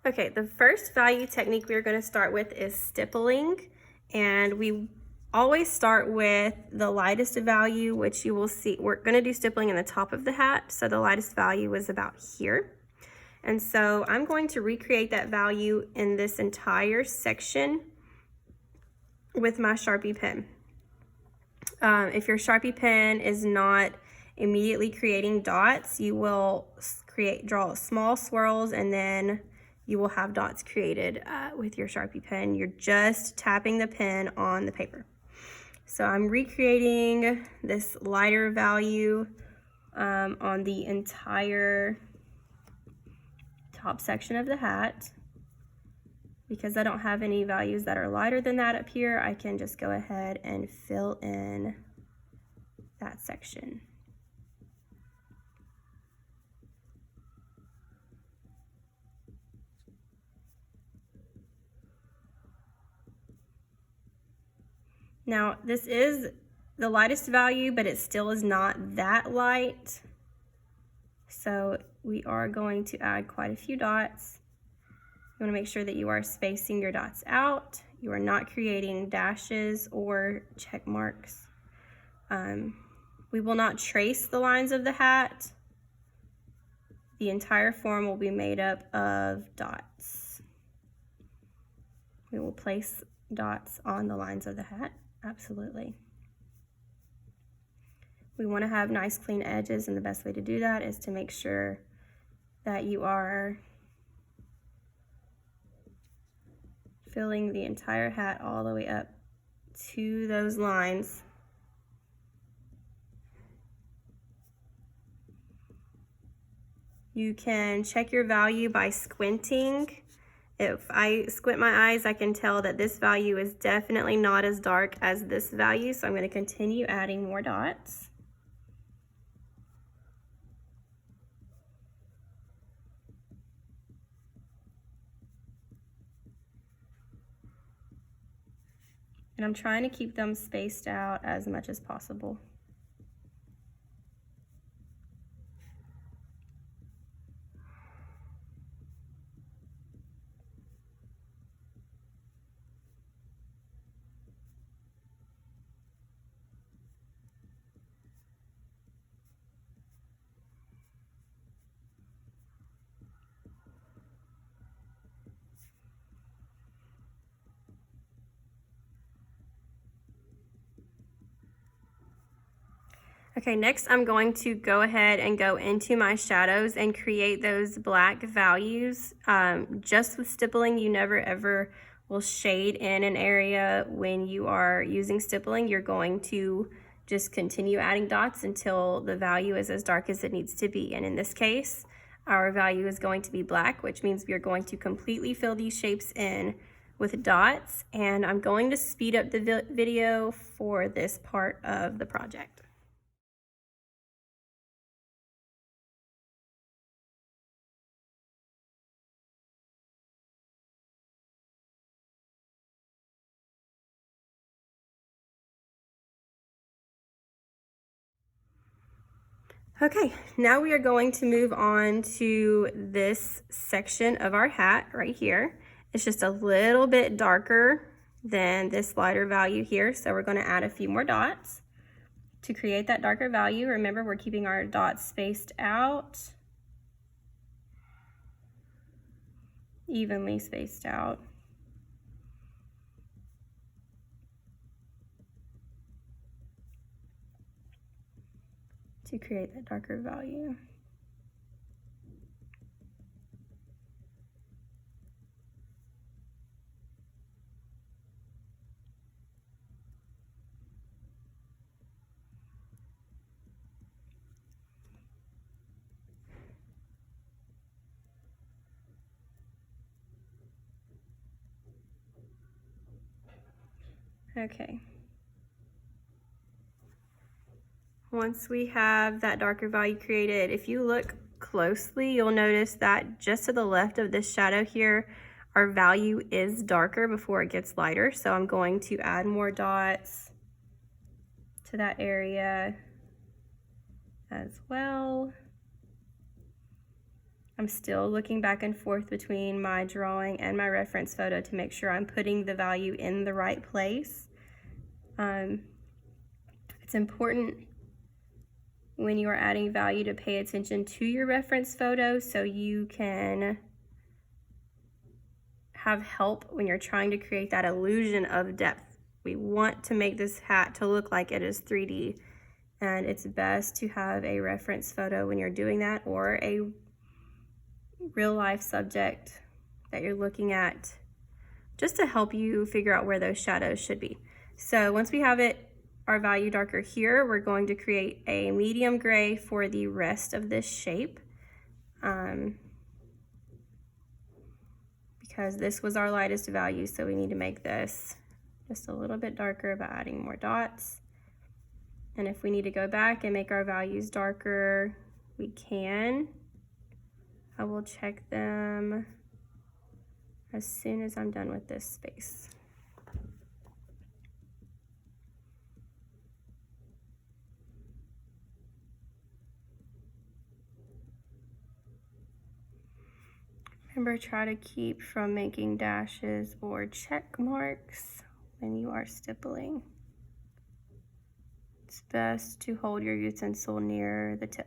Okay, the first value technique we're going to start with is stippling, and we always start with the lightest value, which you will see. We're going to do stippling in the top of the hat, so the lightest value is about here. And so I'm going to recreate that value in this entire section with my Sharpie pen. If your Sharpie pen is not immediately creating dots, you will draw small swirls, and then you will have dots created with your Sharpie pen. You're just tapping the pen on the paper. So I'm recreating this lighter value on the entire top section of the hat. Because I don't have any values that are lighter than that up here, I can just go ahead and fill in that section. Now, this is the lightest value, but it still is not that light. So we are going to add quite a few dots. You want to make sure that you are spacing your dots out. You are not creating dashes or check marks. We will not trace the lines of the hat. The entire form will be made up of dots. We will place dots on the lines of the hat, absolutely. We want to have nice clean edges, and the best way to do that is to make sure that you are filling the entire hat all the way up to those lines. You can check your value by squinting. If I squint my eyes, I can tell that this value is definitely not as dark as this value, so I'm going to continue adding more dots. And I'm trying to keep them spaced out as much as possible. Okay, next I'm going to go ahead and go into my shadows and create those black values. Just with stippling, you never ever will shade in an area when you are using stippling. You're going to just continue adding dots until the value is as dark as it needs to be. And in this case, our value is going to be black, which means we are going to completely fill these shapes in with dots. And I'm going to speed up the video for this part of the project. Okay, now we are going to move on to this section of our hat right here. It's just a little bit darker than this lighter value here, so we're going to add a few more dots to create that darker value. Remember, we're keeping our dots spaced out, evenly spaced out. To create that darker value. Okay. Once we have that darker value created, if you look closely, you'll notice that just to the left of this shadow here, our value is darker before it gets lighter. So I'm going to add more dots to that area as well. I'm still looking back and forth between my drawing and my reference photo to make sure I'm putting the value in the right place. It's important when you are adding value to pay attention to your reference photo so you can have help when you're trying to create that illusion of depth. We want to make this hat to look like it is 3D, and it's best to have a reference photo when you're doing that, or a real life subject that you're looking at, just to help you figure out where those shadows should be. So once we have our value darker here, we're going to create a medium gray for the rest of this shape. Because this was our lightest value, so we need to make this just a little bit darker by adding more dots. And if we need to go back and make our values darker, we can. I will check them as soon as I'm done with this space. Remember, try to keep from making dashes or check marks when you are stippling. It's best to hold your utensil near the tip.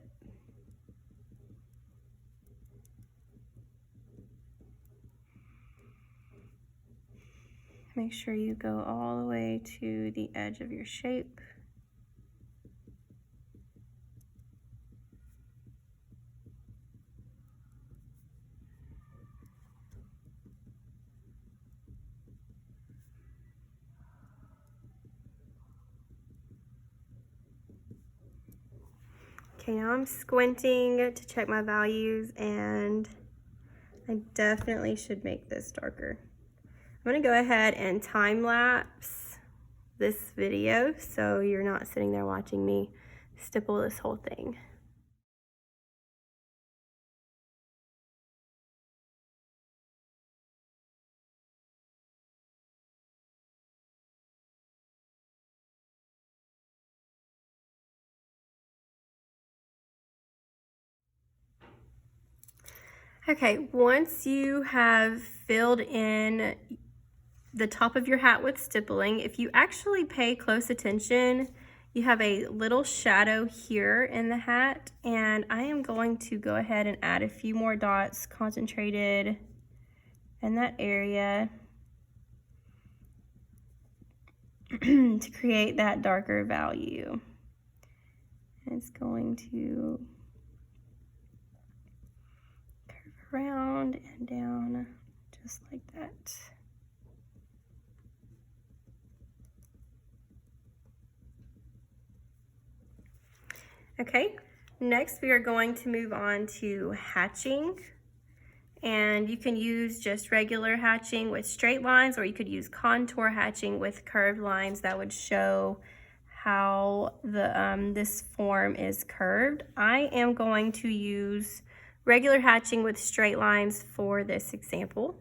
Make sure you go all the way to the edge of your shape. Okay, now I'm squinting to check my values, and I definitely should make this darker. I'm gonna go ahead and time lapse this video so you're not sitting there watching me stipple this whole thing. Okay, once you have filled in the top of your hat with stippling, if you actually pay close attention, you have a little shadow here in the hat, and I am going to go ahead and add a few more dots concentrated in that area to create that darker value. It's going to curve around and down just like that. Okay, next we are going to move on to hatching, and you can use just regular hatching with straight lines, or you could use contour hatching with curved lines that would show how this form is curved. I am going to use regular hatching with straight lines for this example.